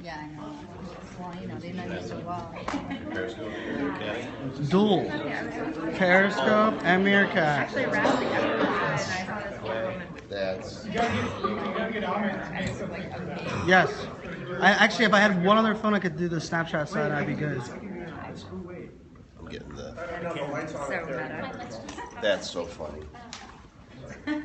Yeah, I know. Well, you know, they know you so well. Dual. Periscope and Meerkat. Actually, around the other and I saw this woman. That's You gotta get on it to make something for that. Yes. Actually, if I had one other phone, I could do the Snapchat side. That'd be good. I'm getting the. I don't know, the lights on So up there. meta. That's so funny. Love it.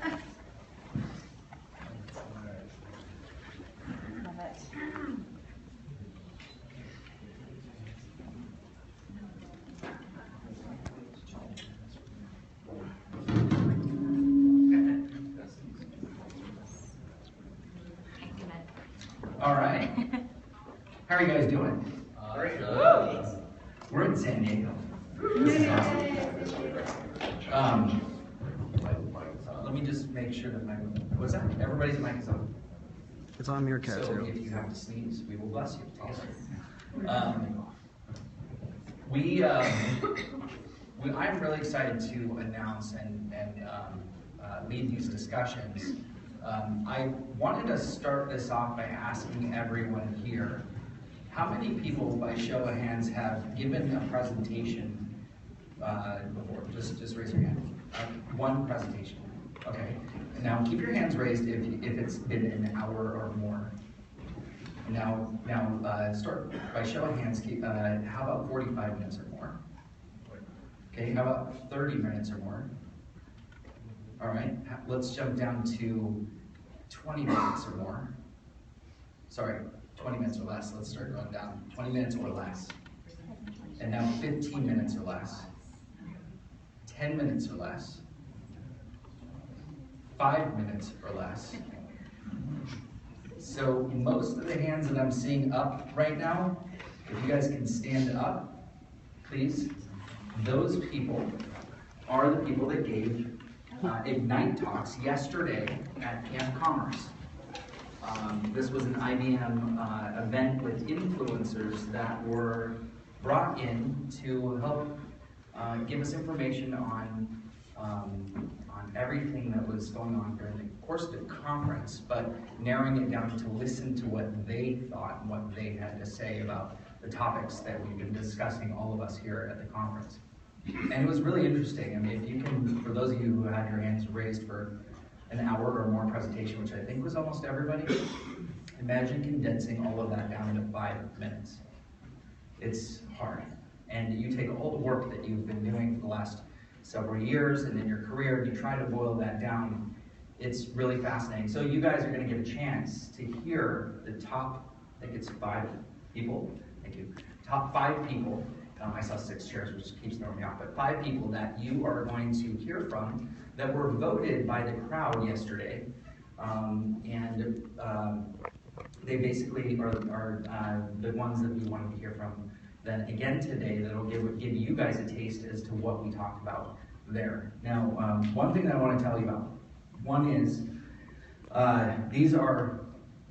All right. How are you guys doing? We're in San Diego. This is awesome. Let me just make sure that my, what's that? Everybody's mic is on. It's on Meerkat So too. if you have to sneeze, we will bless you. I'm really excited to announce and lead these discussions. I wanted to start this off by asking everyone here, how many people, by show of hands, have given a presentation before? Just raise your hand. One presentation. Okay. Now keep your hands raised if it's been an hour or more. Now start by show of hands. How about 45 minutes or more? Okay. How about 30 minutes or more? All right. Let's jump down to 20 minutes or more. Sorry, 20 minutes or less. Let's start going down. 20 minutes or less. And now 15 minutes or less. 10 minutes or less. 5 minutes or less. So most of the hands that I'm seeing up right now, if you guys can stand up, please. Those people are the people that gave Ignite Talks yesterday at Camp Commerce. This was an IBM event with influencers that were brought in to help give us information on everything that was going on during the course of the conference, but narrowing it down to listen to what they thought and what they had to say about the topics that we've been discussing, all of us here at the conference. And it was really interesting. I mean, if you can, for those of you who had your hands raised for an hour or more presentation, which I think was almost everybody, imagine condensing all of that down to 5 minutes. It's hard. And you take all the work that you've been doing for the last several years and in your career, and you try to boil that down. It's really fascinating. So you guys are going to get a chance to hear the top, I think it's 5 people, thank you, top 5 people. I saw 6 chairs, which keeps throwing me off, but 5 people that you are going to hear from that were voted by the crowd yesterday. They basically are the ones that we wanted to hear from then again today that'll give you guys a taste as to what we talked about there. Now, one thing that I want to tell you about, one is these are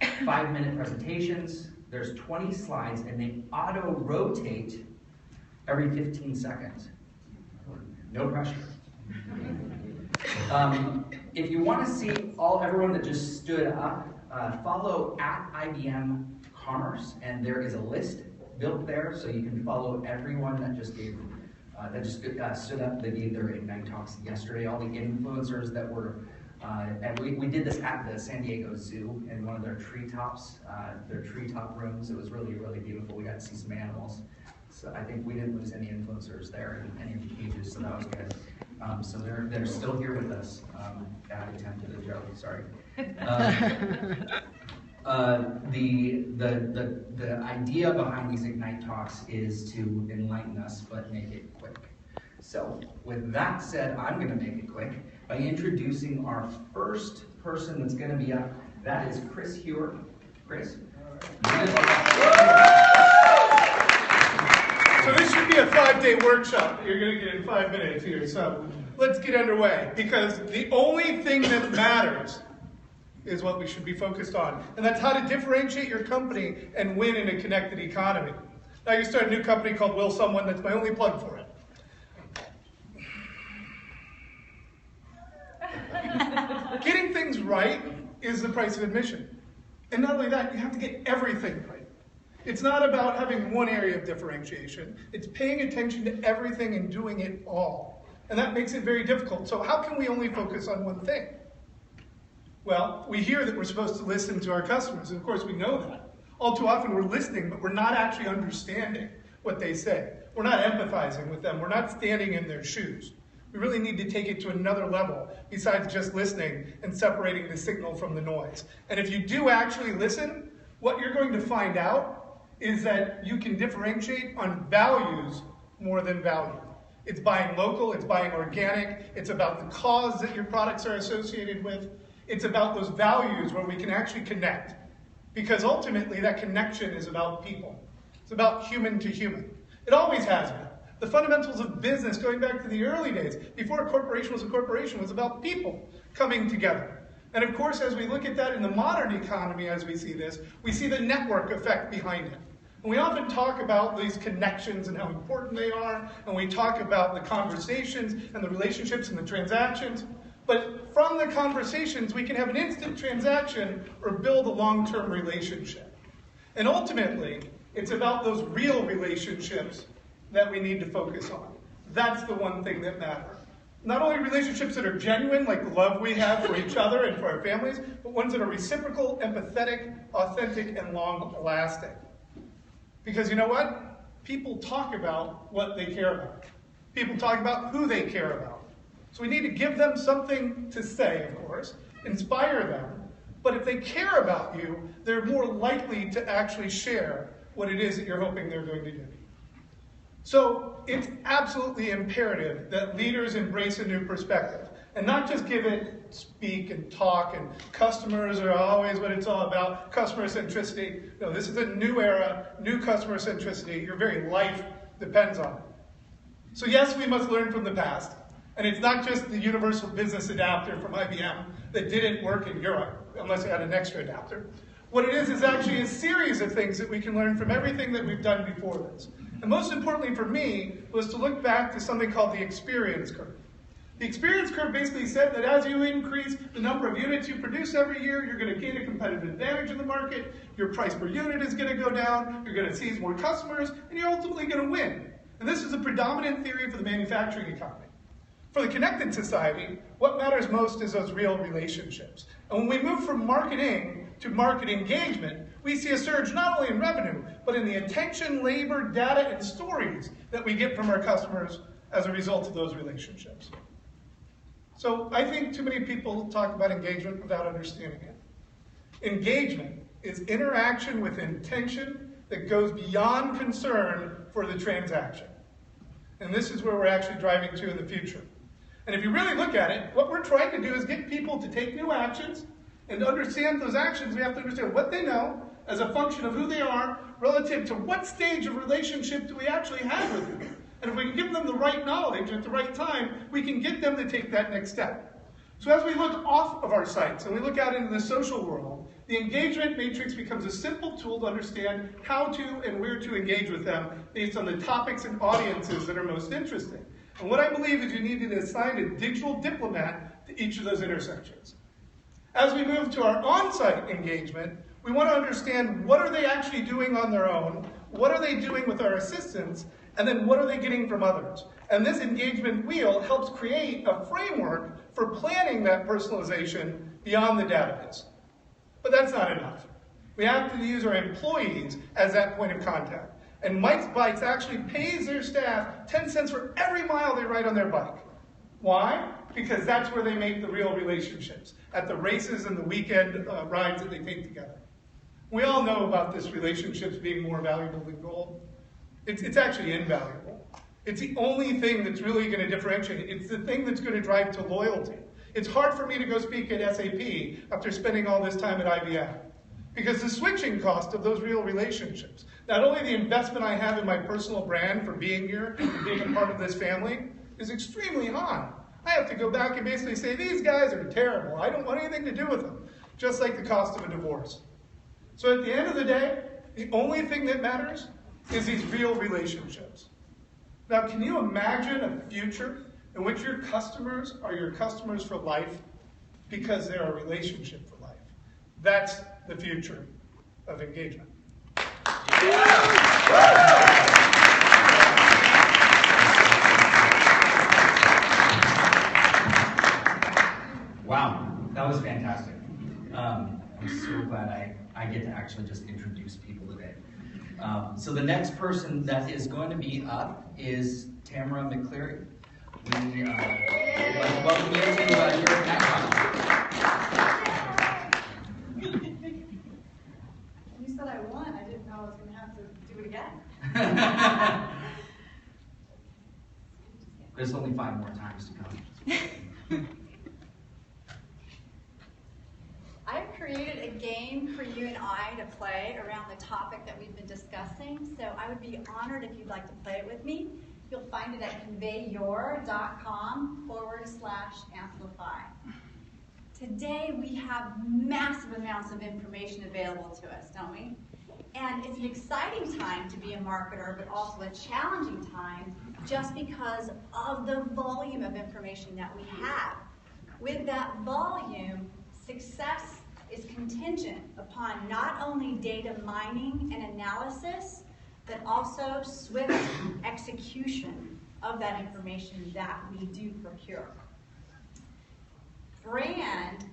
5-minute presentations. There's 20 slides and they auto-rotate every 15 seconds. No pressure. If you want to see everyone that just stood up, follow at IBM Commerce, and there is a list built there, so you can follow everyone that just gave, stood up. They gave their Ignite Talks yesterday. All the influencers that were, and we did this at the San Diego Zoo in one of their treetop rooms. It was really, really beautiful. We got to see some animals. So I think we didn't lose any influencers there in any of the cages, so that was good. So they're still here with us. I attempted a joke, sorry. The idea behind these Ignite Talks is to enlighten us, but make it quick. So with that said, I'm going to make it quick by introducing our first person that's going to be up. That is Heuer. Chris. So this should be a 5-day workshop that you're going to get in 5 minutes here. So let's get underway, because the only thing that matters is what we should be focused on. And that's how to differentiate your company and win in a connected economy. Now you start a new company called Will Someone. That's my only plug for it. things right is the price of admission. And not only that, you have to get everything right. It's not about having one area of differentiation. It's paying attention to everything and doing it all. And that makes it very difficult. So how can we only focus on one thing? Well, we hear that we're supposed to listen to our customers, and of course we know that. All too often we're listening, but we're not actually understanding what they say. We're not empathizing with them. We're not standing in their shoes. We really need to take it to another level besides just listening and separating the signal from the noise. And if you do actually listen, what you're going to find out is that you can differentiate on values more than value. It's buying local, it's buying organic, it's about the cause that your products are associated with. It's about those values where we can actually connect. Because ultimately that connection is about people. It's about human to human. It always has been. The fundamentals of business, going back to the early days, before a corporation, was about people coming together. And of course, as we look at that in the modern economy, as we see this, we see the network effect behind it. And we often talk about these connections and how important they are, and we talk about the conversations and the relationships and the transactions. But from the conversations, we can have an instant transaction or build a long-term relationship. And ultimately, it's about those real relationships that we need to focus on. That's the one thing that matters. Not only relationships that are genuine, like the love we have for each other and for our families, but ones that are reciprocal, empathetic, authentic, and long-lasting. Because you know what? People talk about what they care about. People talk about who they care about. So we need to give them something to say, of course, inspire them. But if they care about you, they're more likely to actually share what it is that you're hoping they're going to do. So it's absolutely imperative that leaders embrace a new perspective and not just give it speak and talk and customers are always what it's all about, customer centricity. No, this is a new era, new customer centricity. Your very life depends on it. So yes, we must learn from the past. And it's not just the universal business adapter from IBM that didn't work in Europe, unless it had an extra adapter. What it is actually a series of things that we can learn from everything that we've done before this. And most importantly for me was to look back to something called the experience curve. The experience curve basically said that as you increase the number of units you produce every year, you're going to gain a competitive advantage in the market, your price per unit is going to go down, you're going to seize more customers, and you're ultimately going to win. And this is a predominant theory for the manufacturing economy. For the connected society, what matters most is those real relationships. And when we move from marketing to market engagement, we see a surge not only in revenue, but in the attention, labor, data, and stories that we get from our customers as a result of those relationships. So I think too many people talk about engagement without understanding it. Engagement is interaction with intention that goes beyond concern for the transaction. And this is where we're actually driving to in the future. And if you really look at it, what we're trying to do is get people to take new actions, and to understand those actions, we have to understand what they know as a function of who they are relative to what stage of relationship do we actually have with them. And if we can give them the right knowledge at the right time, we can get them to take that next step. So as we look off of our sites and we look out into the social world, the engagement matrix becomes a simple tool to understand how to and where to engage with them based on the topics and audiences that are most interesting. And what I believe is you need to assign a digital diplomat to each of those intersections. As we move to our on-site engagement, we want to understand what are they actually doing on their own, what are they doing with our assistants, and then what are they getting from others. And this engagement wheel helps create a framework for planning that personalization beyond the database. But that's not enough. We have to use our employees as that point of contact. And Mike's Bikes actually pays their staff 10 cents for every mile they ride on their bike. Why? Because that's where they make the real relationships, at the races and the weekend rides that they take together. We all know about this relationships being more valuable than gold. It's actually invaluable. It's the only thing that's really going to differentiate. It's the thing that's going to drive to loyalty. It's hard for me to go speak at SAP after spending all this time at IBM. Because the switching cost of those real relationships, not only the investment I have in my personal brand for being here and being a part of this family, is extremely high. I have to go back and basically say, these guys are terrible. I don't want anything to do with them. Just like the cost of a divorce. So at the end of the day, the only thing that matters is these real relationships. Now, can you imagine a future in which your customers are your customers for life? because they're a relationship for life. That's the future of engagement. Wow, that was fantastic. I'm so glad I get to actually just introduce people today. So the next person that is going to be up is Tamara McCleary. We would like to welcome you to your IgniteTalks. You said I won. I didn't know I was going to have to do it again. There's only 5 more times to come. I've created a game for you and I to play around the topic that we've been discussing, so I would be honored if you'd like to play it with me. You'll find it at conveyyour.com/amplify. Today we have massive amounts of information available to us, don't we? And it's an exciting time to be a marketer, but also a challenging time just because of the volume of information that we have. With that volume, success is contingent upon not only data mining and analysis, but also swift execution of that information that we do procure. Brand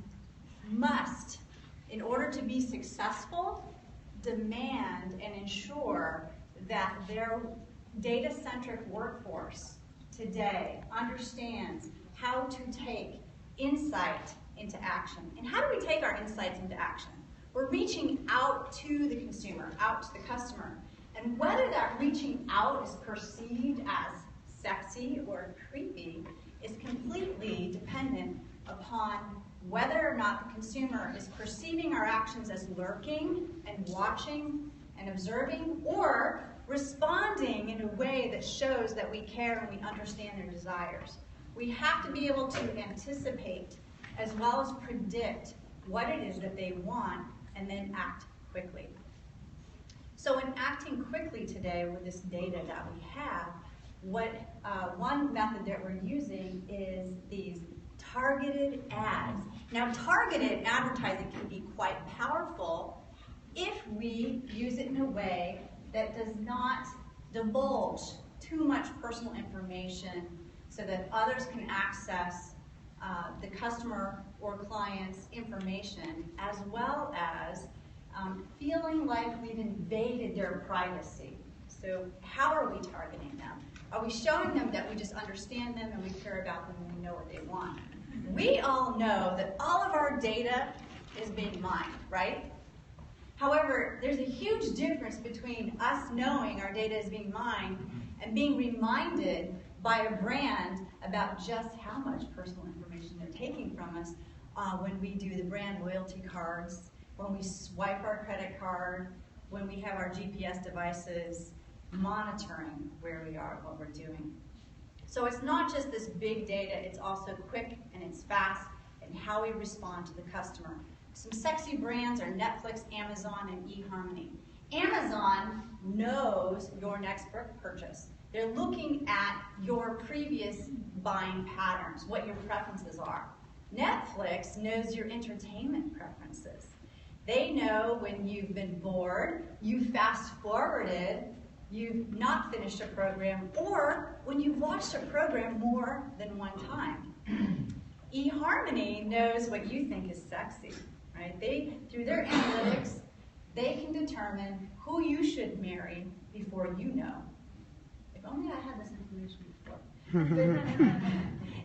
must, in order to be successful, demand and ensure that their data-centric workforce today understands how to take insight into action. And how do we take our insights into action? We're reaching out to the consumer, out to the customer. And whether that reaching out is perceived as sexy or creepy is completely dependent upon whether or not the consumer is perceiving our actions as lurking and watching and observing, or responding in a way that shows that we care and we understand their desires. We have to be able to anticipate as well as predict what it is that they want and then act quickly. So in acting quickly today with this data that we have, one method that we're using is these targeted ads. Now, targeted advertising can be quite powerful if we use it in a way that does not divulge too much personal information so that others can access the customer or client's information, as well as feeling like we've invaded their privacy. So how are we targeting them? Are we showing them that we just understand them and we care about them and we know what they want? We all know that all of our data is being mined, right? However, there's a huge difference between us knowing our data is being mined and being reminded by a brand about just how much personal information they're taking from us when we do the brand loyalty cards, when we swipe our credit card, when we have our GPS devices monitoring where we are, what we're doing. So it's not just this big data, it's also quick and it's fast and how we respond to the customer. Some sexy brands are Netflix, Amazon, and eHarmony. Amazon knows your next purchase. They're looking at your previous buying patterns, what your preferences are. Netflix knows your entertainment preferences. They know when you've been bored, you fast-forwarded, you've not finished a program, or when you've watched a program more than one time. eHarmony knows what you think is sexy, right? Through their analytics, they can determine who you should marry before you know. If only I had this information before.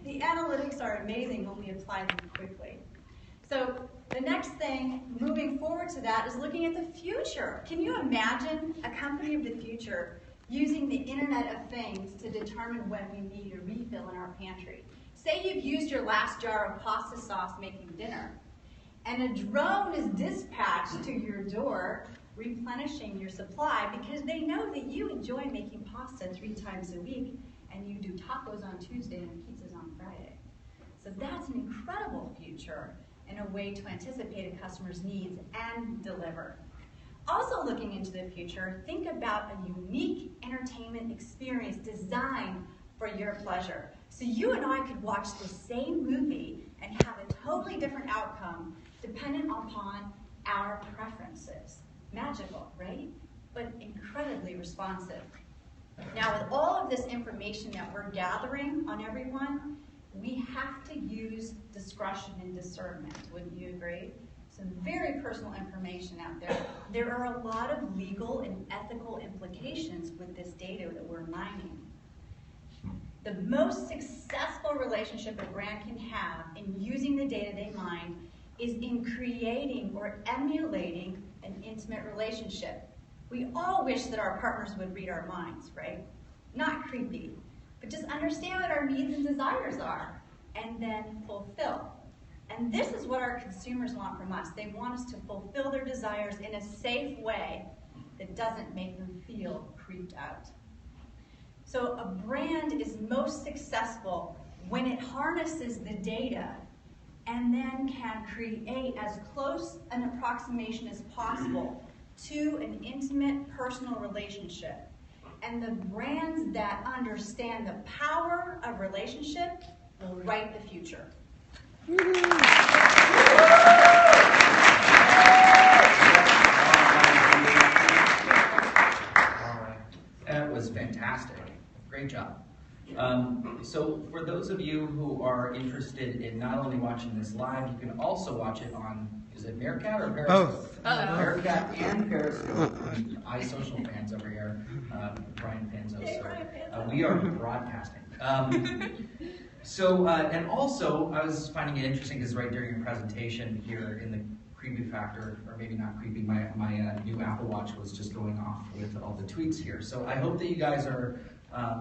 The analytics are amazing when we apply them quickly. So the next thing, moving forward to that, is looking at the future. Can you imagine a company of the future using the Internet of Things to determine when we need a refill in our pantry? Say you've used your last jar of pasta sauce making dinner, and a drone is dispatched to your door replenishing your supply because they know that you enjoy making pasta 3 times a week and you do tacos on Tuesday and pizzas on Friday. So that's an incredible future and a way to anticipate a customer's needs and deliver. Also looking into the future, think about a unique entertainment experience designed for your pleasure. So you and I could watch the same movie and have a totally different outcome dependent upon our preferences. Magical, right? But incredibly responsive. Now, with all of this information that we're gathering on everyone, we have to use discretion and discernment. Wouldn't you agree? Some very personal information out there. There are a lot of legal and ethical implications with this data that we're mining. The most successful relationship a brand can have in using the data they mine is in creating or emulating an intimate relationship. We all wish that our partners would read our minds, right? Not creepy, but just understand what our needs and desires are and then fulfill. And this is what our consumers want from us. They want us to fulfill their desires in a safe way that doesn't make them feel creeped out. So a brand is most successful when it harnesses the data and then can create as close an approximation as possible to an intimate personal relationship. And the brands that understand the power of relationship will write the future. All right. That was fantastic. Great job. So for those of you who are interested in not only watching this live, you can also watch it on, is it Meerkat or Periscope? Both. Meerkat and Periscope. iSocial fans over here. Bryan Panzo. So we are broadcasting. And also, I was finding it interesting because right during your presentation here in the creepy factor, or maybe not creepy, my new Apple Watch was just going off with all the tweets here. So I hope that you guys are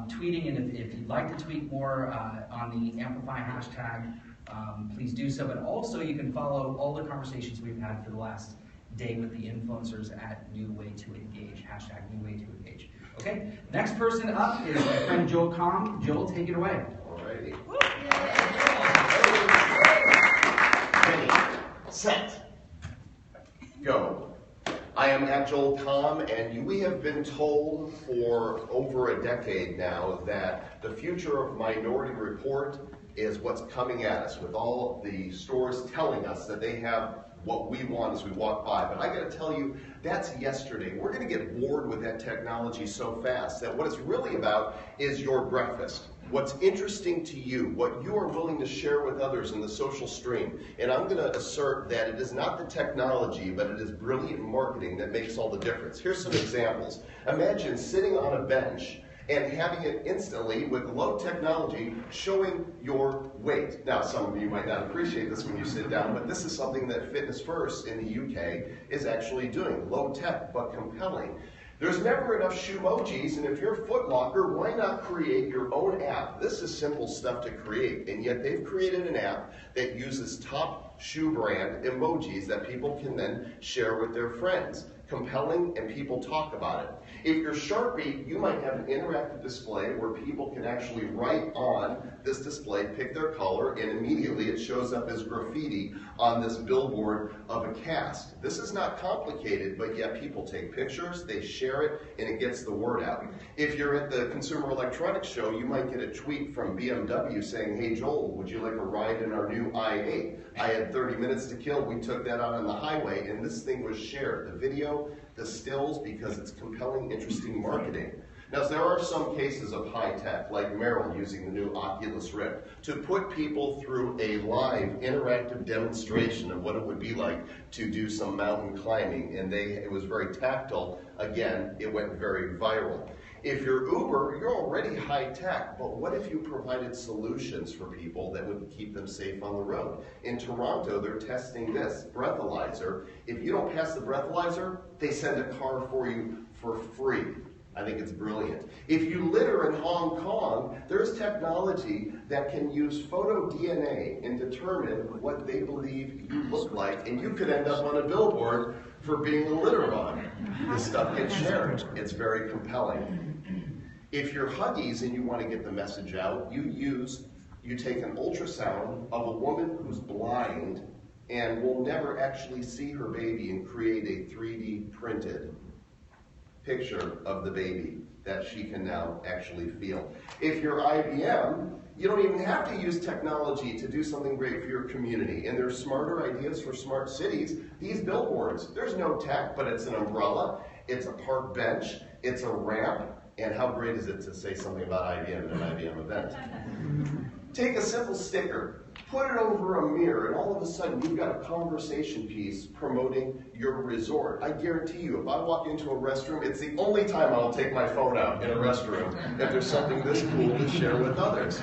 tweeting, and if you'd like to tweet more on the Amplify hashtag, please do so. But also you can follow all the conversations we've had for the last day with the influencers at NewWayToEngage, hashtag NewWayToEngage. Okay, next person up is my friend Joel Comm. Joel, take it away. Alrighty. Ready, set, go. I am at Joel Comm, and we have been told for over a decade now that the future of Minority Report is what's coming at us, with all the stores telling us that they have what we want as we walk by. But I got to tell you, that's yesterday. We're going to get bored with that technology so fast that what it's really about is your breakfast. What's interesting to you, what you are willing to share with others in the social stream. And I'm going to assert that it is not the technology, but it is brilliant marketing that makes all the difference. Here's some examples. Imagine sitting on a bench and having it instantly, with low technology, showing your weight. Now, some of you might not appreciate this when you sit down, but this is something that Fitness First in the UK is actually doing. Low tech, but compelling. There's never enough shoemojis, and if you're Foot Locker, why not create your own app? This is simple stuff to create, and yet they've created an app that uses top shoe brand emojis that people can then share with their friends. Compelling, and people talk about it. If you're Sharpie, you might have an interactive display where people can actually write on this display, pick their color, and immediately it shows up as graffiti on this billboard of a cast. This is not complicated, but yet people take pictures, they share it, and it gets the word out. If you're at the Consumer Electronics Show, you might get a tweet from BMW saying, "Hey Joel, would you like a ride in our new i8? I had 30 minutes to kill, we took that out on the highway," and this thing was shared. The video, the stills, because it's compelling, interesting marketing. Now, there are some cases of high tech, like Merrill using the new Oculus Rift, to put people through a live interactive demonstration of what it would be like to do some mountain climbing, and it was very tactile. Again, it went very viral. If you're Uber, you're already high tech, but what if you provided solutions for people that would keep them safe on the road? In Toronto, they're testing this breathalyzer. If you don't pass the breathalyzer, they send a car for you for free. I think it's brilliant. If you litter in Hong Kong, there's technology that can use photo DNA and determine what they believe you look like, and you could end up on a billboard for being a litter bug. This stuff gets shared. It's very compelling. If you're Huggies and you want to get the message out, you take an ultrasound of a woman who's blind and will never actually see her baby and create a 3D printed picture of the baby that she can now actually feel. If you're IBM, You don't even have to use technology to do something great for your community. And there's smarter ideas for smart cities. These billboards, there's no tech, but it's an umbrella, it's a park bench, it's a ramp, and how great is it to say something about IBM at an IBM event? Take a simple sticker, put it over a mirror, and all of a sudden you've got a conversation piece promoting your resort. I guarantee you, if I walk into a restroom, it's the only time I'll take my phone out in a restroom if there's something this cool to share with others.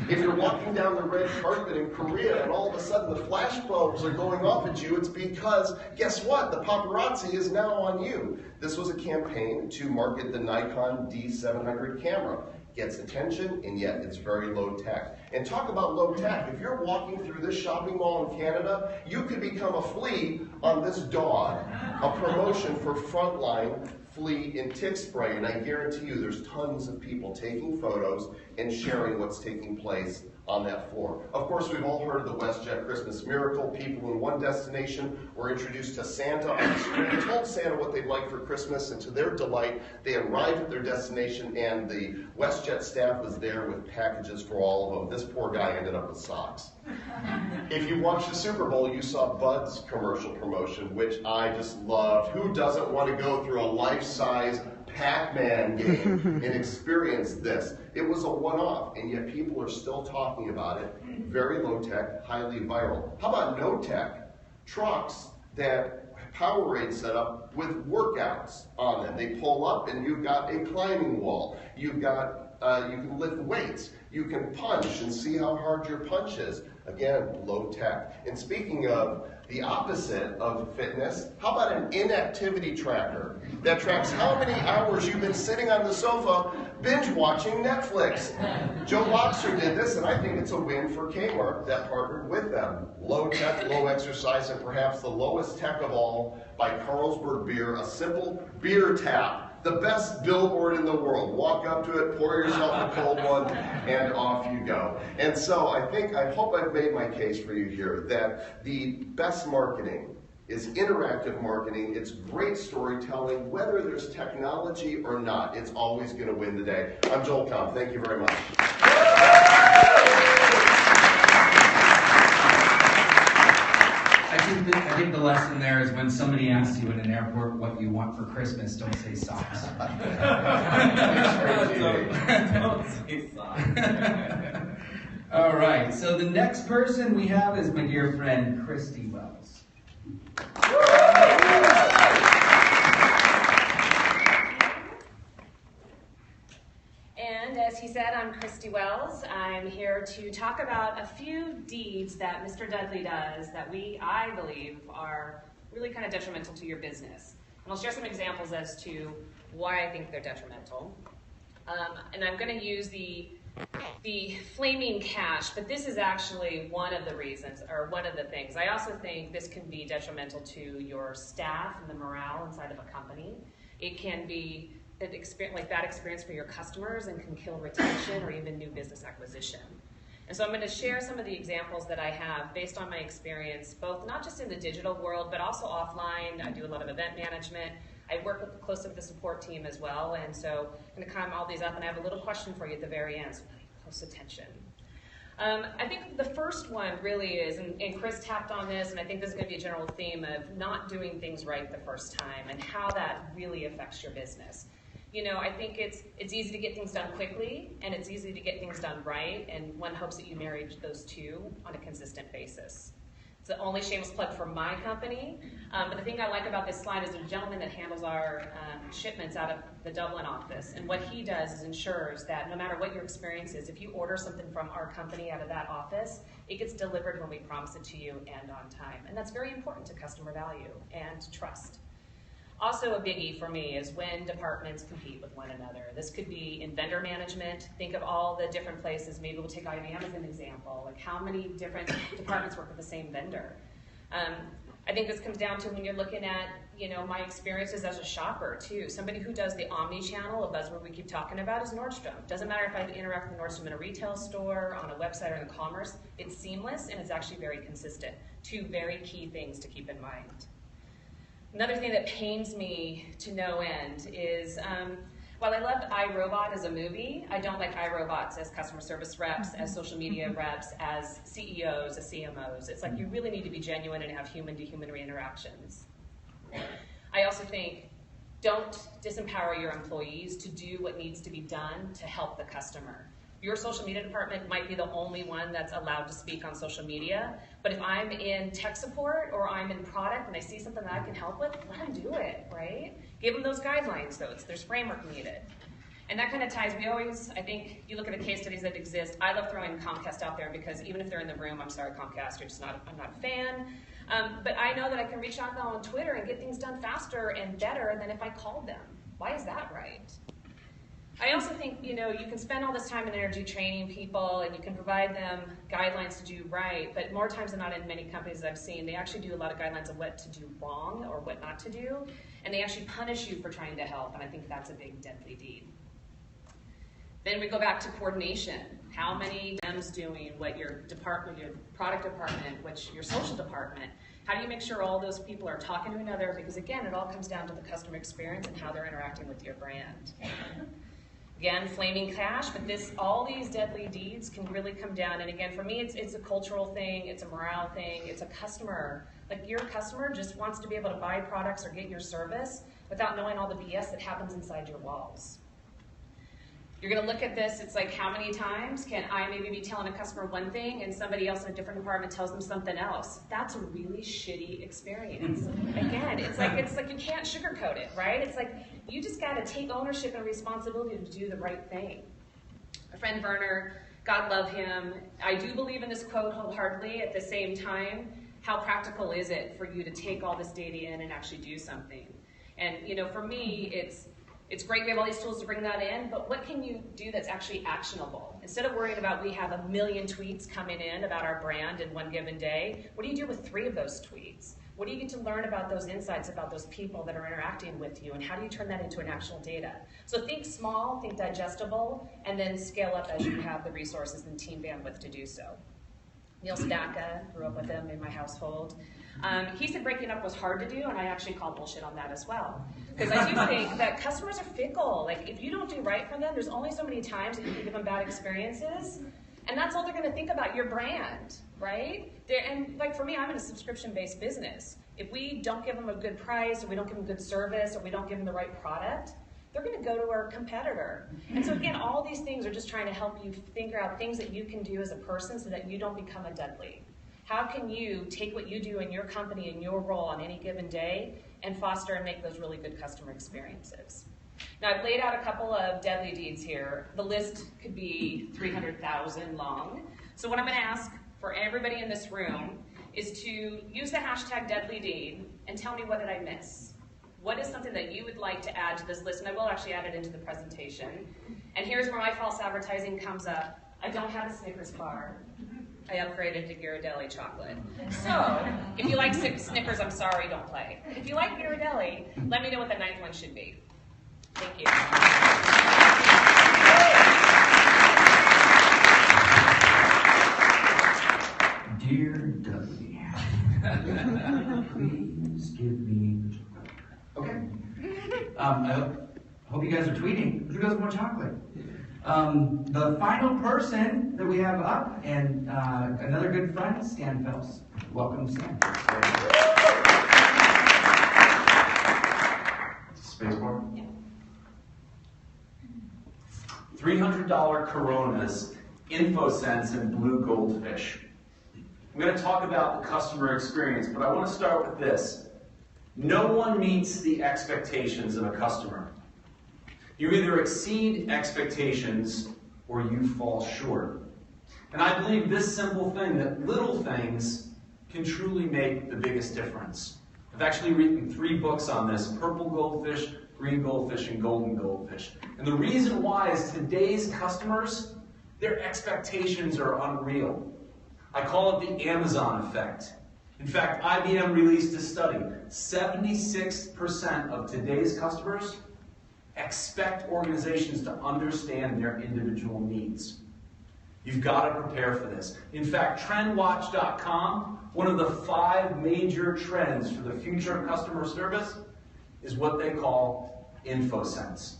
If you're walking down the red carpet in Korea and all of a sudden the flash bulbs are going off at you, it's because, guess what? The paparazzi is now on you. This was a campaign to market the Nikon D700 camera. Gets attention, and yet it's very low tech. And talk about low tech. If you're walking through this shopping mall in Canada, you could become a flea on this dog. A promotion for Frontline flea and tick spray, and I guarantee you there's tons of people taking photos and sharing what's taking place on that floor. Of course, we've all heard of the WestJet Christmas miracle. People in one destination were introduced to Santa on the screen, told Santa what they'd like for Christmas, and to their delight, they arrived at their destination, and the WestJet staff was there with packages for all of them. This poor guy ended up with socks. If you watched the Super Bowl, you saw Bud's commercial promotion, which I just loved. Who doesn't want to go through a life-size Pac-Man game and experience this? It was a one-off, and yet people are still talking about it. Very low-tech, highly viral. How about no-tech? Trucks that Powerade set up with workouts on them. They pull up, and you've got a climbing wall. You've got you can lift weights. You can punch and see how hard your punch is. Again, low-tech. And speaking of the opposite of fitness, how about an inactivity tracker that tracks how many hours you've been sitting on the sofa binge-watching Netflix? Joe Boxer did this, and I think it's a win for Kramer that partnered with them. Low tech, low exercise, and perhaps the lowest tech of all by Carlsberg Beer, a simple beer tap. The best billboard in the world. Walk up to it, pour yourself a cold one, and off you go. And so I hope I've made my case for you here that the best marketing is interactive marketing. It's great storytelling. Whether there's technology or not, it's always going to win the day. I'm Joel Comm. Thank you very much. I think the lesson there is when somebody asks you in an airport what you want for Christmas, don't say socks. Don't say socks. All right, so the next person we have is my dear friend, Kristie Wells. And as he said, I'm Kristie Wells. I'm here to talk about a few deeds that Mr. Dudley does that I believe, are really kind of detrimental to your business. And I'll share some examples as to why I think they're detrimental. And I'm going to use the flaming cash, but this is actually one of the reasons, or one of the things. I also think this can be detrimental to your staff and the morale inside of a company. It can be bad experience for your customers and can kill retention or even new business acquisition. And so I'm going to share some of the examples that I have based on my experience, both not just in the digital world, but also offline. I do a lot of event management. I work closely with the support team as well, and so I'm going to climb all these up, and I have a little question for you at the very end, so pay close attention. I think the first one really is, and Chris tapped on this, and I think this is going to be a general theme of not doing things right the first time and how that really affects your business. You know, I think it's easy to get things done quickly, and it's easy to get things done right, and one hopes that you marry those two on a consistent basis. It's the only shameless plug for my company, but the thing I like about this slide is there's a gentleman that handles our shipments out of the Dublin office, and what he does is ensures that no matter what your experience is, if you order something from our company out of that office, it gets delivered when we promise it to you and on time, and that's very important to customer value and trust. Also a biggie for me is when departments compete with one another. This could be in vendor management. Think of all the different places. Maybe we'll take IBM as an example. Like how many different departments work with the same vendor? I think this comes down to when you're looking at, you know, my experiences as a shopper too. Somebody who does the omni-channel, a buzzword we keep talking about, is Nordstrom. Doesn't matter if I interact with Nordstrom in a retail store, on a website, or in commerce. It's seamless and it's actually very consistent. Two very key things to keep in mind. Another thing that pains me to no end is while I love iRobot as a movie, I don't like iRobots as customer service reps, as social media reps, as CEOs, as CMOs. It's like you really need to be genuine and have human-to-human interactions. I also think don't disempower your employees to do what needs to be done to help the customer. Your social media department might be the only one that's allowed to speak on social media, but if I'm in tech support or I'm in product and I see something that I can help with, let them do it, right? Give them those guidelines, though. There's framework needed. And that kind of ties, I think you look at the case studies that exist. I love throwing Comcast out there because even if they're in the room, I'm sorry, Comcast, I'm not a fan. But I know that I can reach out now on Twitter and get things done faster and better than if I called them. Why is that right? I also think, you can spend all this time and energy training people and you can provide them guidelines to do right, but more times than not in many companies that I've seen, they actually do a lot of guidelines of what to do wrong or what not to do, and they actually punish you for trying to help, and I think that's a big deadly deed. Then we go back to coordination. How many DMs doing, what your department, your product department, which your social department, how do you make sure all those people are talking to another? Because again, it all comes down to the customer experience and how they're interacting with your brand. Again, flaming cash, but all these deadly deeds can really come down. And again, for me, it's a cultural thing, it's a morale thing, it's a customer. Like your customer just wants to be able to buy products or get your service without knowing all the BS that happens inside your walls. You're gonna look at this, it's like how many times can I maybe be telling a customer one thing and somebody else in a different department tells them something else? That's a really shitty experience. Again, it's like you can't sugarcoat it, right? It's like you just gotta take ownership and responsibility to do the right thing. My friend Werner, God love him, I do believe in this quote wholeheartedly. At the same time, how practical is it for you to take all this data in and actually do something? And for me, it's great we have all these tools to bring that in, but what can you do that's actually actionable? Instead of worrying about we have 1 million tweets coming in about our brand in one given day, what do you do with 3 of those tweets? What do you get to learn about those insights about those people that are interacting with you, and how do you turn that into an actual data? So think small, think digestible, and then scale up as you have the resources and team bandwidth to do so. Neil Stacka, grew up with him in my household. He said breaking up was hard to do, and I actually call bullshit on that as well. Because I do think that customers are fickle. Like, if you don't do right for them, there's only so many times that you can give them bad experiences, and that's all they're going to think about your brand, right? And like for me, I'm in a subscription-based business. If we don't give them a good price, or we don't give them good service, or we don't give them the right product, they're going to go to our competitor. And so again, all these things are just trying to help you figure out things that you can do as a person so that you don't become a Dudley. How can you take what you do in your company and your role on any given day and foster and make those really good customer experiences? Now, I've laid out a couple of deadly deeds here. The list could be 300,000 long. So what I'm going to ask for everybody in this room is to use the hashtag deadly deed and tell me, what did I miss? What is something that you would like to add to this list? And I will actually add it into the presentation. And here's where my false advertising comes up. I don't have a Snickers bar. I upgraded to Ghirardelli chocolate. So, if you like Snickers, I'm sorry, don't play. If you like Ghirardelli, let me know what the 9th one should be. Thank you. Dear Dudley, please give me the chocolate. Okay. I hope you guys are tweeting. Who doesn't want chocolate? The final person that we have up, and another good friend, Stan Phelps. Welcome, Stan. Spacebar? Yeah. $300 Coronas, InfoSense, and Blue Goldfish. I'm going to talk about the customer experience, but I want to start with this. No one meets the expectations of a customer. You either exceed expectations or you fall short. And I believe this simple thing, that little things can truly make the biggest difference. I've actually written 3 books on this: Purple Goldfish, Green Goldfish, and Golden Goldfish. And the reason why is today's customers, their expectations are unreal. I call it the Amazon effect. In fact, IBM released a study. 76% of today's customers expect organizations to understand their individual needs. You've got to prepare for this. In fact, TrendWatch.com, one of the 5 major trends for the future of customer service is what they call InfoSense.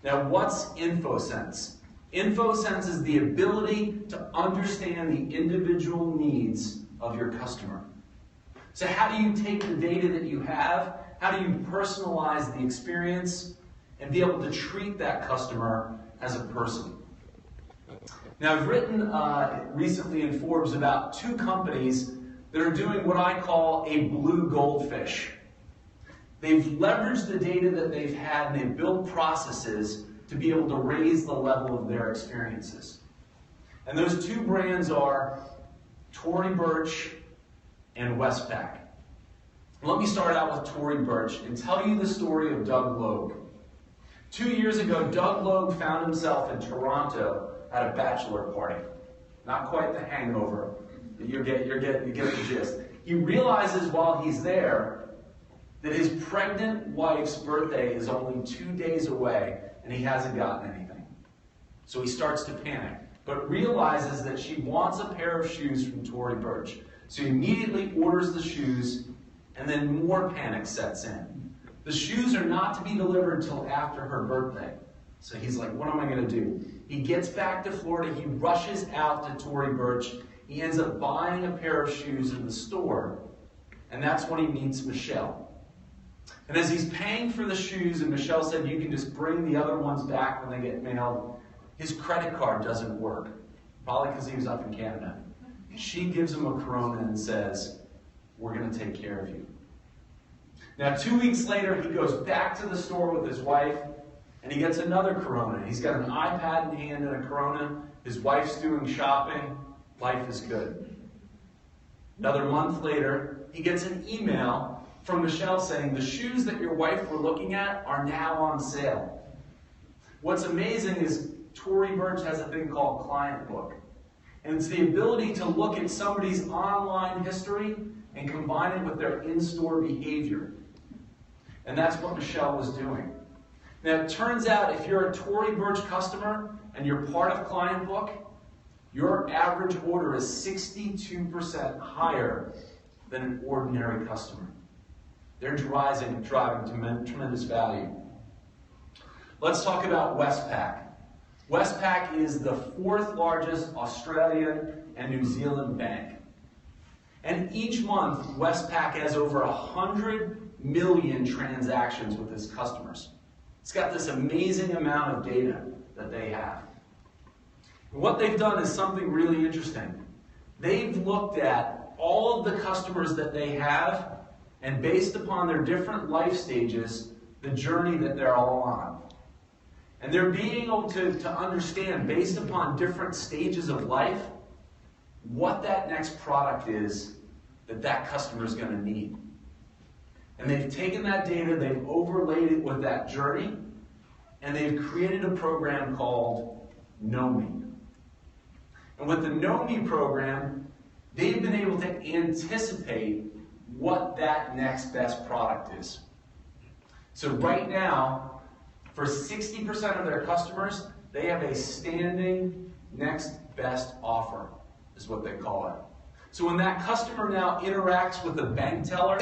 Now, what's InfoSense? InfoSense is the ability to understand the individual needs of your customer. So how do you take the data that you have, how do you personalize the experience, and be able to treat that customer as a person? Now, I've written recently in Forbes about 2 companies that are doing what I call a blue goldfish. They've leveraged the data that they've had and they've built processes to be able to raise the level of their experiences. And those 2 brands are Tory Burch and Westpac. Let me start out with Tory Burch and tell you the story of Doug Logue. 2 years ago, Doug Logue found himself in Toronto at a bachelor party. Not quite the Hangover, but you get the gist. He realizes while he's there that his pregnant wife's birthday is only 2 days away and he hasn't gotten anything. So he starts to panic, but realizes that she wants a pair of shoes from Tory Burch. So he immediately orders the shoes, and then more panic sets in. The shoes are not to be delivered till after her birthday. So he's like, what am I going to do? He gets back to Florida, he rushes out to Tory Burch, he ends up buying a pair of shoes in the store, and that's when he meets Michelle. And as he's paying for the shoes, and Michelle said you can just bring the other ones back when they get mailed, his credit card doesn't work, probably because he was up in Canada. She gives him a Corona and says, we're going to take care of you. Now 2 weeks later, he goes back to the store with his wife, and he gets another Corona. He's got an iPad in hand and a Corona. His wife's doing shopping. Life is good. Another month later, he gets an email from Michelle saying, the shoes that your wife were looking at are now on sale. What's amazing is Tory Burch has a thing called Client Book. And it's the ability to look at somebody's online history and combine it with their in-store behavior. And that's what Michelle was doing. Now, it turns out if you're a Tory Burch customer and you're part of Client Book, your average order is 62% higher than an ordinary customer. They're driving tremendous value. Let's talk about Westpac. Westpac is the 4th largest Australian and New Zealand bank. And each month, Westpac has over 100 million transactions with its customers. It's got this amazing amount of data that they have. And what they've done is something really interesting. They've looked at all of the customers that they have, and based upon their different life stages, the journey that they're all on. And they're being able to understand, based upon different stages of life, what that next product is that that customer is going to need. And they've taken that data, they've overlaid it with that journey, and they've created a program called Know Me. And with the Know Me program, they've been able to anticipate what that next best product is. So right now, for 60% of their customers, they have a standing next best offer, is what they call it. So when that customer now interacts with a bank teller,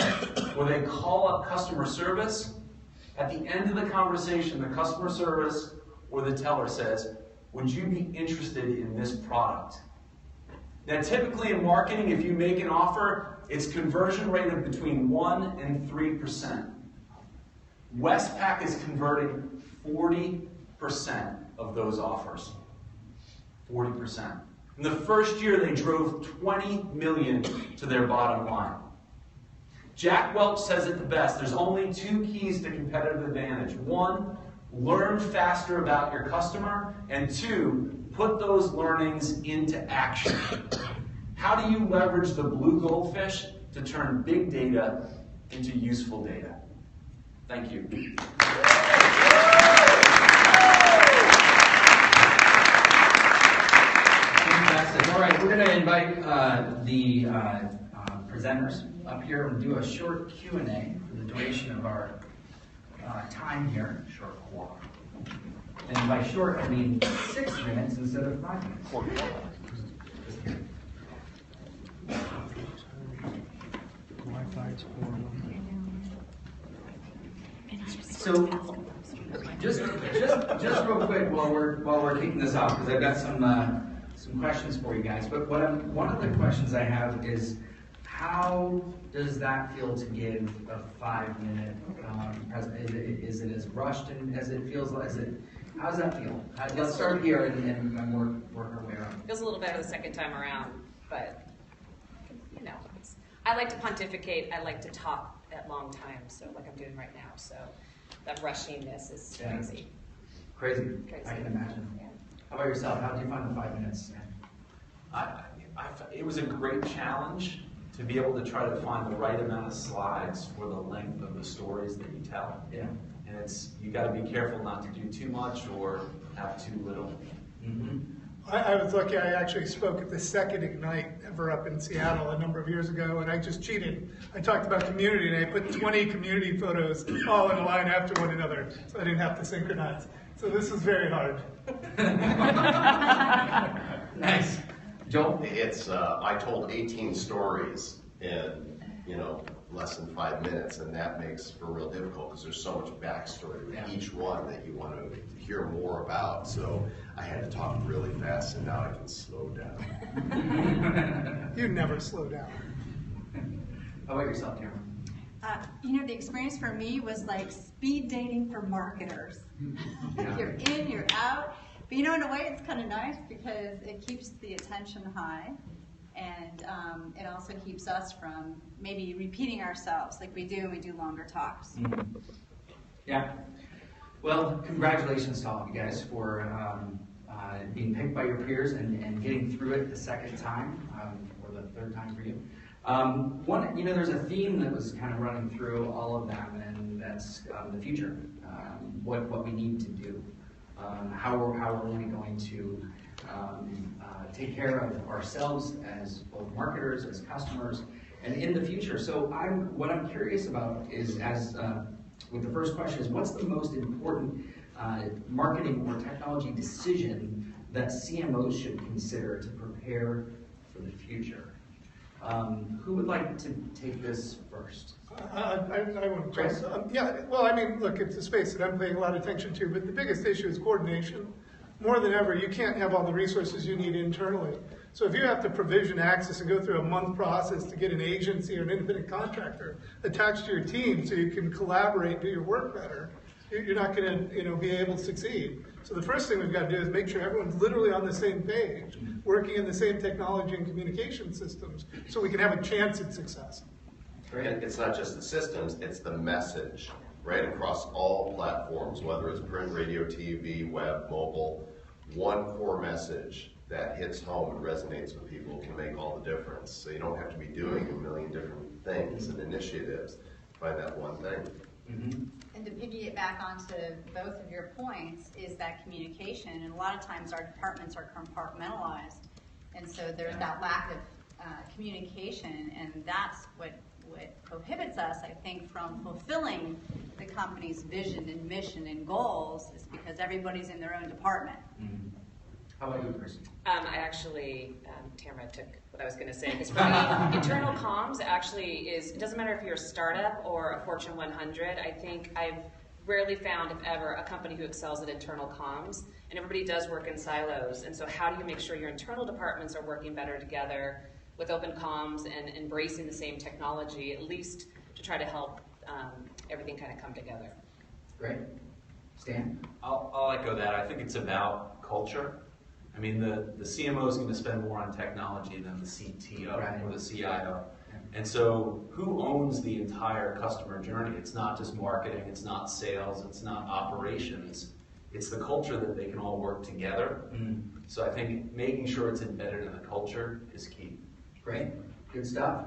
or they call up customer service, at the end of the conversation, the customer service or the teller says, would you be interested in this product? Now typically in marketing, if you make an offer, it's conversion rate of between 1% and 3%. Westpac is converting 40% of those offers. 40%. In the first year, they drove $20 million to their bottom line. Jack Welch says it the best. There's only 2 keys to competitive advantage. 1, learn faster about your customer. And 2, put those learnings into action. How do you leverage the blue goldfish to turn big data into useful data? Thank you. All right, we're going to invite the presenters up here and do a short Q&A for the duration of our time here. Short walk. And by short, I mean 6 minutes instead of 5 minutes. So Just real quick while we're kicking this off, because I've got some questions for you guys. But one of the questions I have is, how does that feel to give a 5-minute presentation? Is it as rushed and as it feels? How does that feel? Let's start here and work our way around. Feels a little better the second time around, but you know, I like to pontificate. I like to talk at long times, so like I'm doing right now. So that rushiness is crazy. Crazy. I can imagine. Yeah. How about yourself? How did you find the 5 minutes? It was a great challenge to be able to try to find the right amount of slides for the length of the stories that you tell. Yeah. And you got to be careful not to do too much or have too little. Mm-hmm. I was lucky. I actually spoke at the second Ignite ever up in Seattle a number of years ago, and I just cheated. I talked about community, and I put 20 community photos all in a line after one another, so I didn't have to synchronize. So this was very hard. Nice. Joel? I told 18 stories in, less than 5 minutes, and that makes for real difficult because there's so much backstory with each one that you want to hear more about. So I had to talk really fast, and now I can slow down. You never slow down. How about yourself, Tamara? The experience for me was like speed dating for marketers. Yeah. You're in, you're out. But in a way, it's kind of nice because it keeps the attention high, and it also keeps us from maybe repeating ourselves like we do when we do longer talks. Mm-hmm. Yeah. Well, congratulations to all of you guys for being picked by your peers and getting through it the second time, or the third time for you. There's a theme that was kind of running through all of them, and that's the future. What we need to do. How are we going to take care of ourselves as both marketers, as customers, and in the future. So what I'm curious about is, with the first question, is what's the most important marketing or technology decision that CMOs should consider to prepare for the future? Who would like to take this first? I want to press. Look, it's a space that I'm paying a lot of attention to, but the biggest issue is coordination. More than ever, you can't have all the resources you need internally. So if you have to provision access and go through a month process to get an agency or an independent contractor attached to your team so you can collaborate and do your work better, you're not going to be able to succeed. So the first thing we've got to do is make sure everyone's literally on the same page, working in the same technology and communication systems, so we can have a chance at success. And it's not just the systems, it's the message, right across all platforms, whether it's print, radio, TV, web, mobile. One core message that hits home and resonates with people can make all the difference. So you don't have to be doing a million different things and initiatives. Find that one thing. Mm-hmm. And to piggyback onto both of your points is that communication. And a lot of times our departments are compartmentalized. And so there's that lack of communication, and that's what prohibits us, I think, from fulfilling the company's vision and mission and goals, is because everybody's in their own department. Mm-hmm. How about you, Kristie? I actually, Tamara took what I was going to say, because for me, internal comms actually it doesn't matter if you're a startup or a Fortune 100, I think I've rarely found, if ever, a company who excels at internal comms, and everybody does work in silos, and so how do you make sure your internal departments are working better together with open comms and embracing the same technology, at least to try to help everything kind of come together. Great. Stan? I'll echo that. I think it's about culture. I mean, the CMO is going to spend more on technology than the CTO or the CIO. And so who owns the entire customer journey? It's not just marketing, it's not sales, it's not operations. It's the culture that they can all work together. Mm. So I think making sure it's embedded in the culture is key. Great. Good stuff.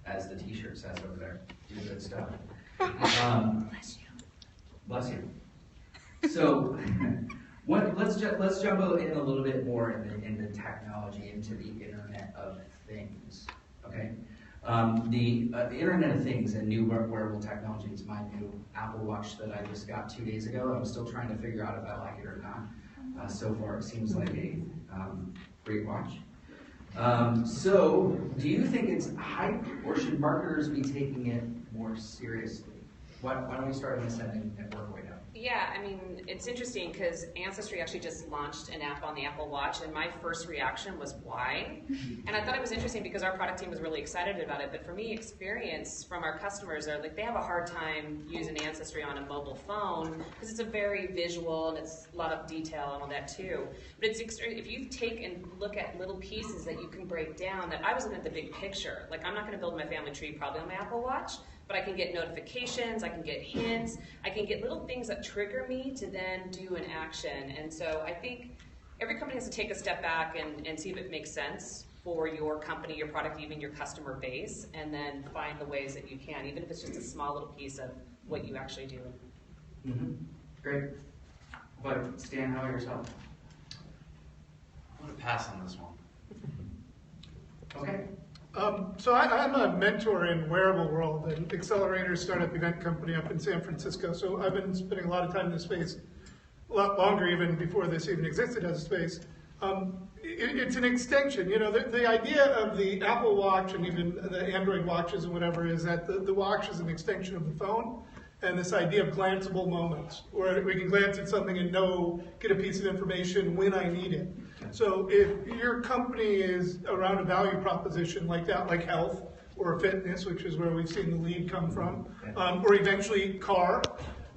As the t-shirt says over there. Good stuff. Bless you. Bless you. So let's jump in a little bit more in the technology, into the Internet of Things. Okay. The Internet of Things and new wearable technologies. My new Apple Watch that I just got 2 days ago. I'm still trying to figure out if I like it or not. So far, it seems like a great watch. So, do you think it's hype, or should marketers be taking it more seriously? Why don't we start on this end and work our way down? Yeah, I mean, it's interesting because Ancestry actually just launched an app on the Apple Watch, and my first reaction was, why? And I thought it was interesting because our product team was really excited about it, but for me, experience from our customers are like, they have a hard time using Ancestry on a mobile phone because it's a very visual and it's a lot of detail and all that too. But it's if you take and look at little pieces that you can break down, that I was looking at the big picture. Like, I'm not going to build my family tree probably on my Apple Watch, but I can get notifications, I can get hints, I can get little things that trigger me to then do an action. And so I think every company has to take a step back and see if it makes sense for your company, your product, even your customer base, and then find the ways that you can, even if it's just a small little piece of what you actually do. Mm-hmm. Great. But Stan, how about yourself? I'm going to pass on this one. Okay. So I'm a mentor in wearable world, and Accelerator startup event company up in San Francisco. So I've been spending a lot of time in this space, a lot longer even before this even existed as a space. It's an extension. You know, the idea of the Apple Watch and even the Android watches and whatever is that the watch is an extension of the phone. And this idea of glanceable moments, where we can glance at something and get a piece of information when I need it. So if your company is around a value proposition like that, like health or fitness, which is where we've seen the lead come from, or eventually car,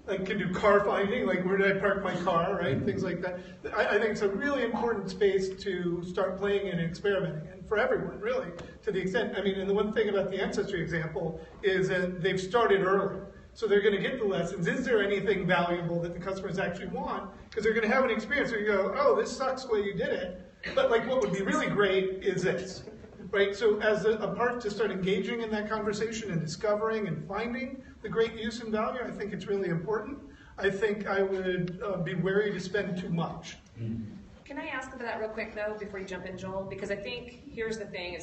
like can do car finding, like where did I park my car, right? Things like that. I think it's a really important space to start playing in and experimenting in for everyone, really, to the extent, I mean, and the one thing about the Ancestry example is that they've started early. So they're going to get the lessons. Is there anything valuable that the customers actually want? Because they're going to have an experience where you go, oh, this sucks the way you did it. But like what would be really great is this, right? So as a part to start engaging in that conversation and discovering and finding the great use and value, I think it's really important. I think I would be wary to spend too much. Can I ask about that real quick though, before you jump in, Joel? Because I think here's the thing,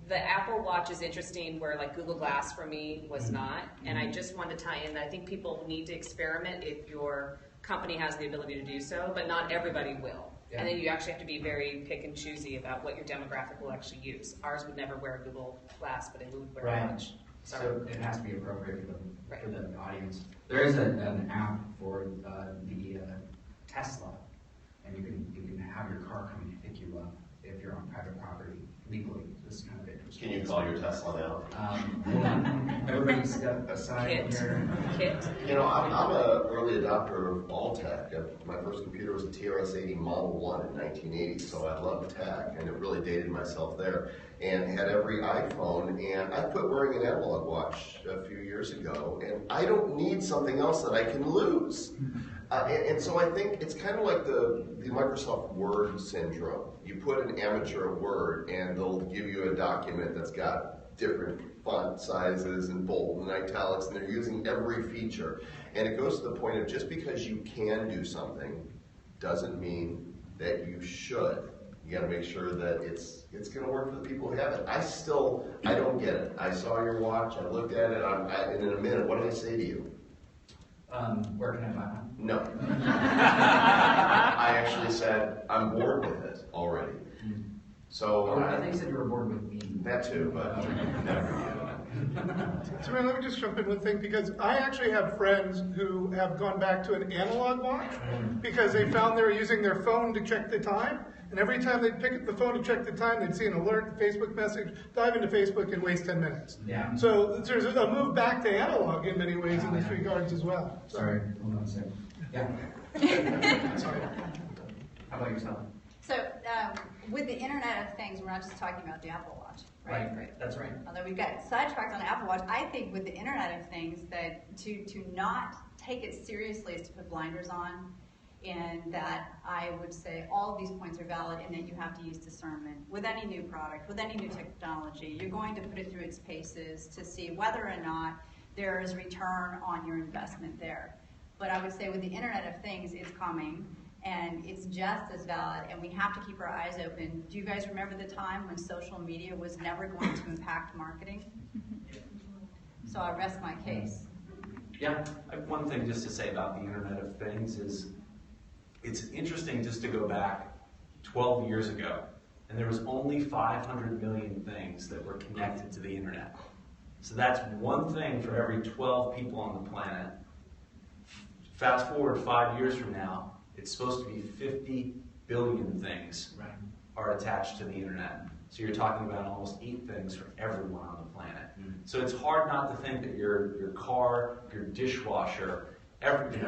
the Apple Watch is interesting where like Google Glass for me was not, and I just wanted to tie in that I think people need to experiment if your company has the ability to do so, but not everybody will. Yeah. And then you actually have to be very pick and choosy about what your demographic will actually use. Ours would never wear a Google Glass, but they would wear a watch. So it has to be appropriate for the audience. There is an app for the Tesla, and you can have your car come and pick you up if you're on private property legally. This is kind of interesting. Can you call your Tesla now? Hold on. Everybody step aside here. You know, I'm an early adopter of all tech. My first computer was a TRS-80 Model 1 in 1980, so I loved tech, and it really dated myself there. And had every iPhone, and I quit wearing an analog watch a few years ago, and I don't need something else that I can lose. And so I think it's kind of like the Microsoft Word syndrome. You put an amateur Word, and they'll give you a document that's got different font sizes and bold and italics, and they're using every feature. And it goes to the point of just because you can do something doesn't mean that you should. You got to make sure that it's going to work for the people who have it. I don't get it. I saw your watch, I looked at it, and in a minute, what did I say to you? Where can I buy one? No. I actually said, I'm bored with it already. So I think you said you were bored with me. That too, but never you. So man, let me just jump in one thing, because I actually have friends who have gone back to an analog watch because they found they were using their phone to check the time. And every time they'd pick up the phone to check the time, they'd see an alert, a Facebook message, dive into Facebook and waste 10 minutes. Yeah. So there's a move back to analog in many ways in this regards as well. Sorry, hold on a second. Yeah. Sorry. How about yourself? So with the Internet of Things, we're not just talking about the Apple Watch, right? Right. That's right. Although we've got sidetracked on Apple Watch, I think with the Internet of Things that to not take it seriously is to put blinders on. And that I would say all of these points are valid, and that you have to use discernment. With any new product, with any new technology, you're going to put it through its paces to see whether or not there is return on your investment there. But I would say with the Internet of Things, it's coming, and it's just as valid, and we have to keep our eyes open. Do you guys remember the time when social media was never going to impact marketing? So I rest my case. Yeah, I have one thing just to say about the Internet of Things is, it's interesting just to go back 12 years ago, and there was only 500 million things that were connected to the internet. So that's one thing for every 12 people on the planet. Fast forward 5 years from now, it's supposed to be 50 billion things are attached to the internet. So you're talking about almost 8 things for everyone on the planet. So it's hard not to think that your car, your dishwasher, everything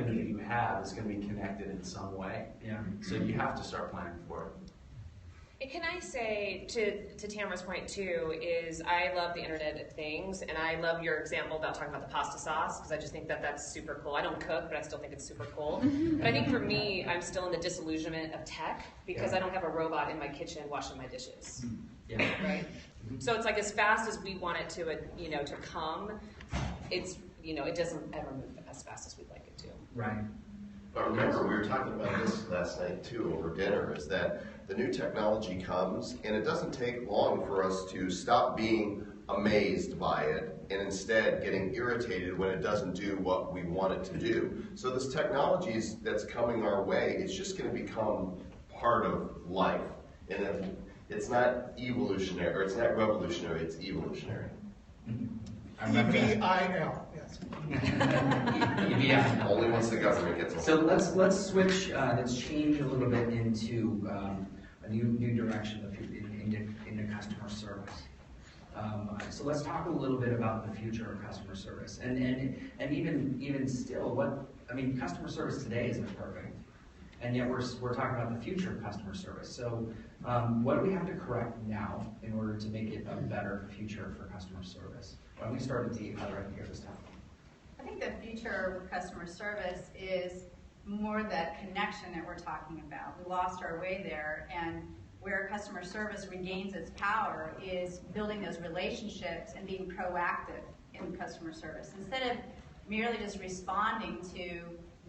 that you have is going to be connected in some way. Yeah. So you have to start planning for it. And can I say, to Tamara's point too, is I love the Internet of Things, and I love your example about talking about the pasta sauce, because I just think that that's super cool. I don't cook, but I still think it's super cool. But I think for me, I'm still in the disillusionment of tech, because I don't have a robot in my kitchen washing my dishes. Yeah. Right? So it's like as fast as we want it to come, it's, it doesn't ever move as fast as we'd like it to. Right. But remember, we were talking about this last night too over dinner, is that the new technology comes and it doesn't take long for us to stop being amazed by it and instead getting irritated when it doesn't do what we want it to do. So this technology that's coming our way, it's just going to become part of life. And then it's not evolutionary, or it's not revolutionary, it's evolutionary. EVIL, yes. Yeah. Only once the government gets a So hold. let's switch. Let's change a little bit into a new direction into customer service. So let's talk a little bit about the future of customer service, and even still, customer service today isn't perfect, and yet we're talking about the future of customer service. So what do we have to correct now in order to make it a better future for customer service? Why don't we start with Dee right here this time? I think the future of customer service is more that connection that we're talking about. We lost our way there, and where customer service regains its power is building those relationships and being proactive in customer service. Instead of merely just responding to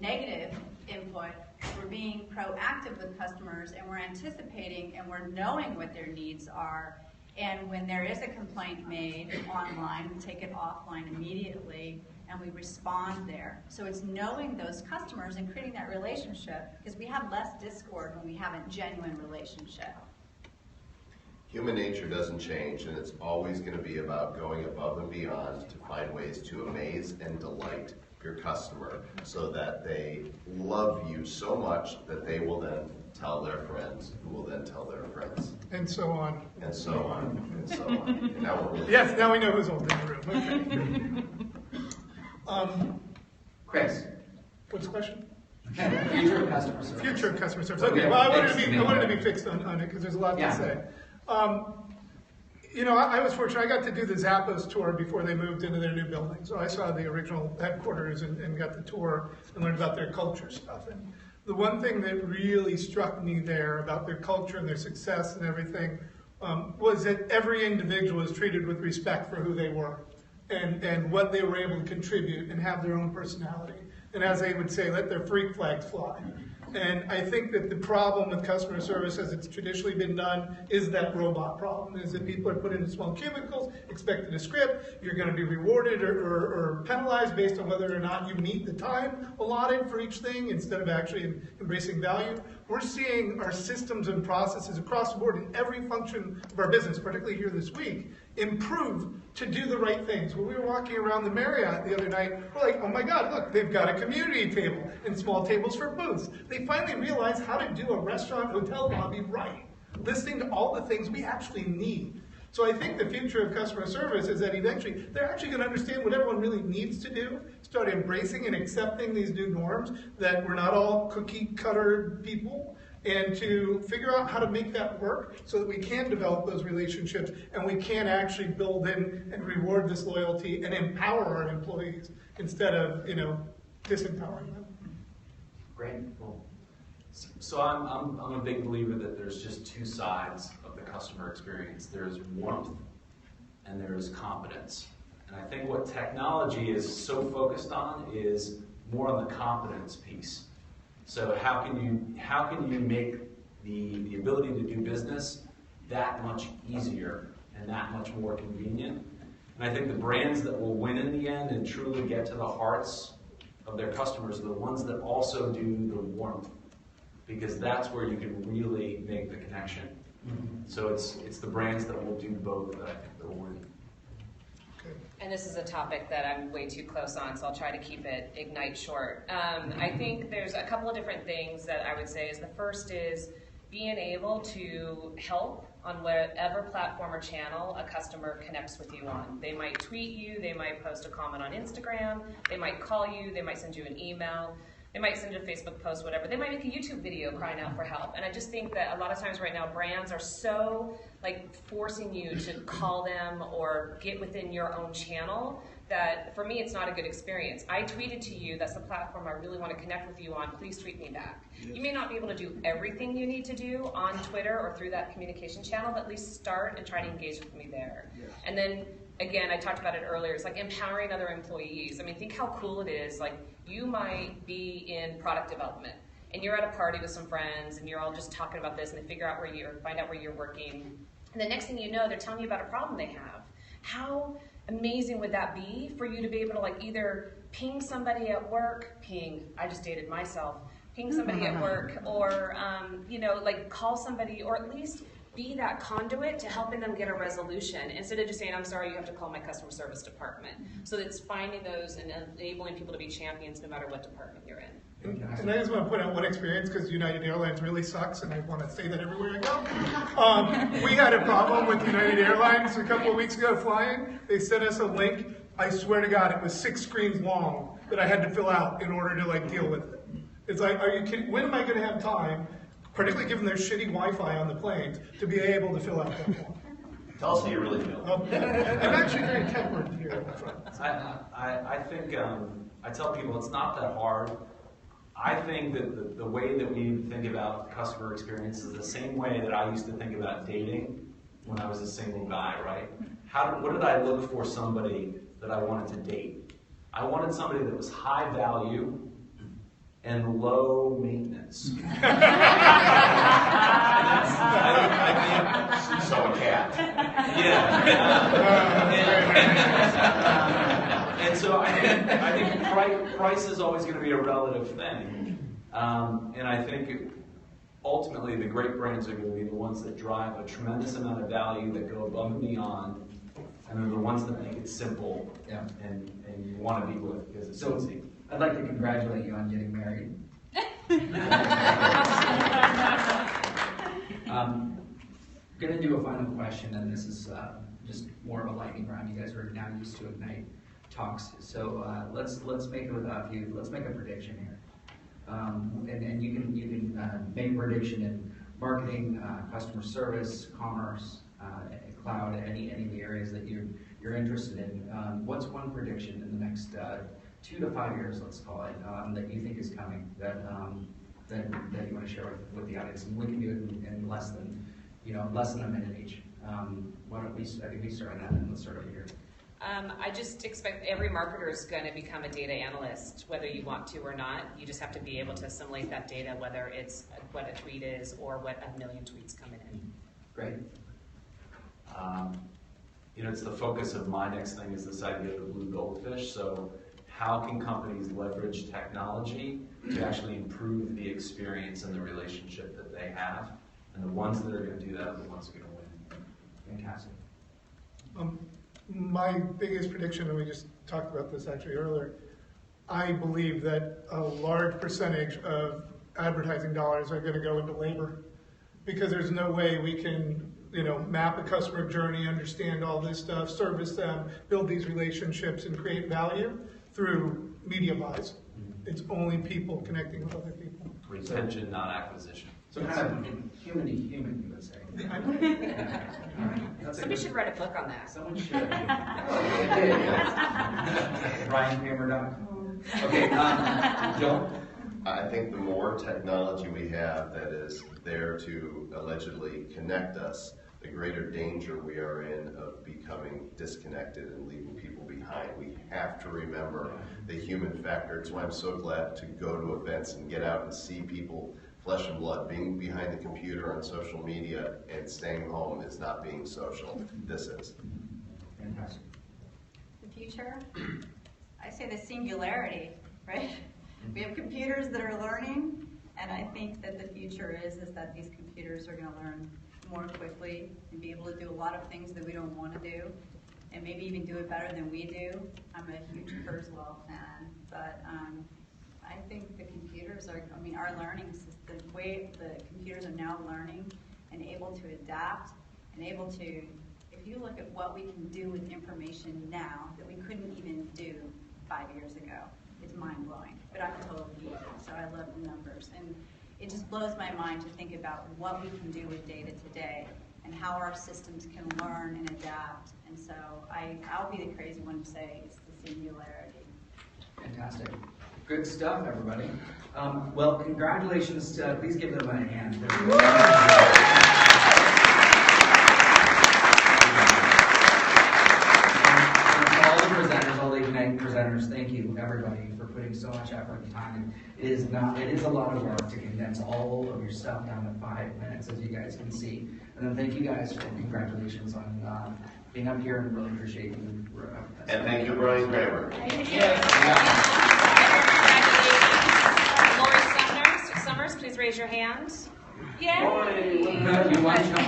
negative input, we're being proactive with customers, and we're anticipating and we're knowing what their needs are. And when there is a complaint made online, we take it offline immediately and we respond there. So it's knowing those customers and creating that relationship, because we have less discord when we have a genuine relationship. Human nature doesn't change, and it's always going to be about going above and beyond to find ways to amaze and delight your customer so that they love you so much that they will then tell their friends, who will then tell their friends. And so on. And so on, and so on. And now we're really Yes, now we know who's old in the room. Chris, What's the question? future of customer service. Future of customer service. Okay, well, I wanted to be fixed on it because there's a lot to say. I was fortunate. I got to do the Zappos tour before they moved into their new building. So I saw the original headquarters and got the tour and learned about their culture stuff. And the one thing that really struck me there about their culture and their success and everything was that every individual was treated with respect for who they were and what they were able to contribute and have their own personality. And as they would say, let their freak flags fly. And I think that the problem with customer service as it's traditionally been done is that robot problem, is that people are put into small cubicles, expected a script, you're going to be rewarded or penalized based on whether or not you meet the time allotted for each thing instead of actually embracing value. We're seeing our systems and processes across the board in every function of our business, particularly here this week, improve to do the right things. When we were walking around the Marriott the other night, we're like, oh my God, look, they've got a community table and small tables for booths. They finally realized how to do a restaurant hotel lobby right, listening to all the things we actually need. So I think the future of customer service is that eventually they're actually going to understand what everyone really needs to do, start embracing and accepting these new norms, that we're not all cookie cutter people, and to figure out how to make that work so that we can develop those relationships and we can actually build in and reward this loyalty and empower our employees instead of, disempowering them. Great, cool. So I'm a big believer that there's just two sides of the customer experience. There's warmth and there's competence. And I think what technology is so focused on is more on the competence piece. So how can you make the ability to do business that much easier and that much more convenient? And I think the brands that will win in the end and truly get to the hearts of their customers are the ones that also do the warmth, because that's where you can really make the connection. So it's the brands that will do both that I think that will win. And this is a topic that I'm way too close on, so I'll try to keep it Ignite short. I think there's a couple of different things that I would say is the first is being able to help on whatever platform or channel a customer connects with you on. They might tweet you, they might post a comment on Instagram, they might call you, they might send you an email, they might send a Facebook post, whatever. They might make a YouTube video crying out for help. And I just think that a lot of times right now, brands are so like forcing you to call them or get within your own channel that for me, it's not a good experience. I tweeted to you, that's the platform I really want to connect with you on, please tweet me back. Yes. You may not be able to do everything you need to do on Twitter or through that communication channel, but at least start and try to engage with me there. Yes. And then, again, I talked about it earlier, it's like empowering other employees. I mean, think how cool it is, like you might be in product development and you're at a party with some friends and you're all just talking about this and they figure out where find out where you're working. And the next thing you know, they're telling you about a problem they have. How amazing would that be for you to be able to like either ping somebody at work, I just dated myself, ping somebody at work, or like call somebody, or at least be that conduit to helping them get a resolution instead of just saying, I'm sorry, you have to call my customer service department. So it's finding those and enabling people to be champions no matter what department you're in. And I just want to put out one experience because United Airlines really sucks, and I want to say that everywhere I go. We had a problem with United Airlines a couple of weeks ago flying. They sent us a link. I swear to God, it was 6 screens long that I had to fill out in order to like deal with it. It's like, are you kidding? When am I going to have time, particularly given their shitty Wi-Fi on the planes, to be able to fill out that form? Tell us how you really feel. I'm actually very tempered here at the front. I think, I tell people it's not that hard. I think that the way that we think about customer experience is the same way that I used to think about dating when I was a single guy, right? What did I look for somebody that I wanted to date? I wanted somebody that was high value and low maintenance. So a cat. Yeah. And so I think price is always going to be a relative thing. And I think ultimately the great brands are going to be the ones that drive a tremendous amount of value, that go above and beyond, and they're the ones that make it simple and you want to be with because it's easy. I'd like to congratulate you on getting married. Going to do a final question, and this is just more of a lightning round. You guys are now used to IgniteTalks, so let's make it without you. Let's make a prediction here, and you can make a prediction in marketing, customer service, commerce, cloud, any of the areas that you're interested in. What's one prediction in the next 2 to 5 years, let's call it, that you think is coming that you want to share with the audience? And we can do it in less than a minute each. Why don't we start on that, and let's start over here. I just expect every marketer is going to become a data analyst, whether you want to or not. You just have to be able to assimilate that data, whether it's what a tweet is or what 1 million tweets come in. Great. It's the focus of my next thing is this idea of the blue goldfish. So how can companies leverage technology to actually improve the experience and the relationship that they have? And the ones that are going to do that are the ones that are going to win. Fantastic. My biggest prediction, and we just talked about this actually earlier, I believe that a large percentage of advertising dollars are going to go into labor, because there's no way we can map a customer journey, understand all this stuff, service them, build these relationships, and create value through media buys. It's only people connecting with other people. Retention, not acquisition. So kind of human to human, you would say. Somebody should write a book on that. Someone should. BryanKramer.com. Okay, Joe? I think the more technology we have that is there to allegedly connect us, the greater danger we are in of becoming disconnected and leaving people behind. We have to remember the human factor. It's why I'm so glad to go to events and get out and see people, flesh and blood. Being behind the computer on social media and staying home is not being social. This is. Fantastic. The future? I say the singularity, right? We have computers that are learning, and I think that the future is that these computers are going to learn more quickly and be able to do a lot of things that we don't want to do. and maybe even do it better than we do. I'm a huge Kurzweil fan, but I think the computers are, our learning system, the way the computers are now learning and able to adapt and able to, if you look at what we can do with information now that we couldn't even do 5 years ago, it's mind-blowing. But I'm a total geek, so I love the numbers. And it just blows my mind to think about what we can do with data today and how our systems can learn and adapt. And so I'll be the crazy one to say it's the singularity. Fantastic. Good stuff, everybody. Well, congratulations to, please give them a hand. And all the presenters, all the Ignite presenters, thank you, everybody, for putting so much effort and time. It is a lot of work to condense all of your stuff down to 5 minutes, as you guys can see. And then thank you guys for congratulations on being up here, and really appreciate you. And thank you, Bryan Kramer. Thank you. Lori Summers, please raise your hand. Yay! You want to,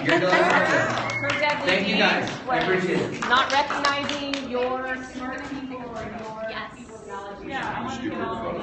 you're Her deadly Thank you guys. I was appreciate it. not recognizing your smart people or your people's knowledge. Yeah, I want to get all the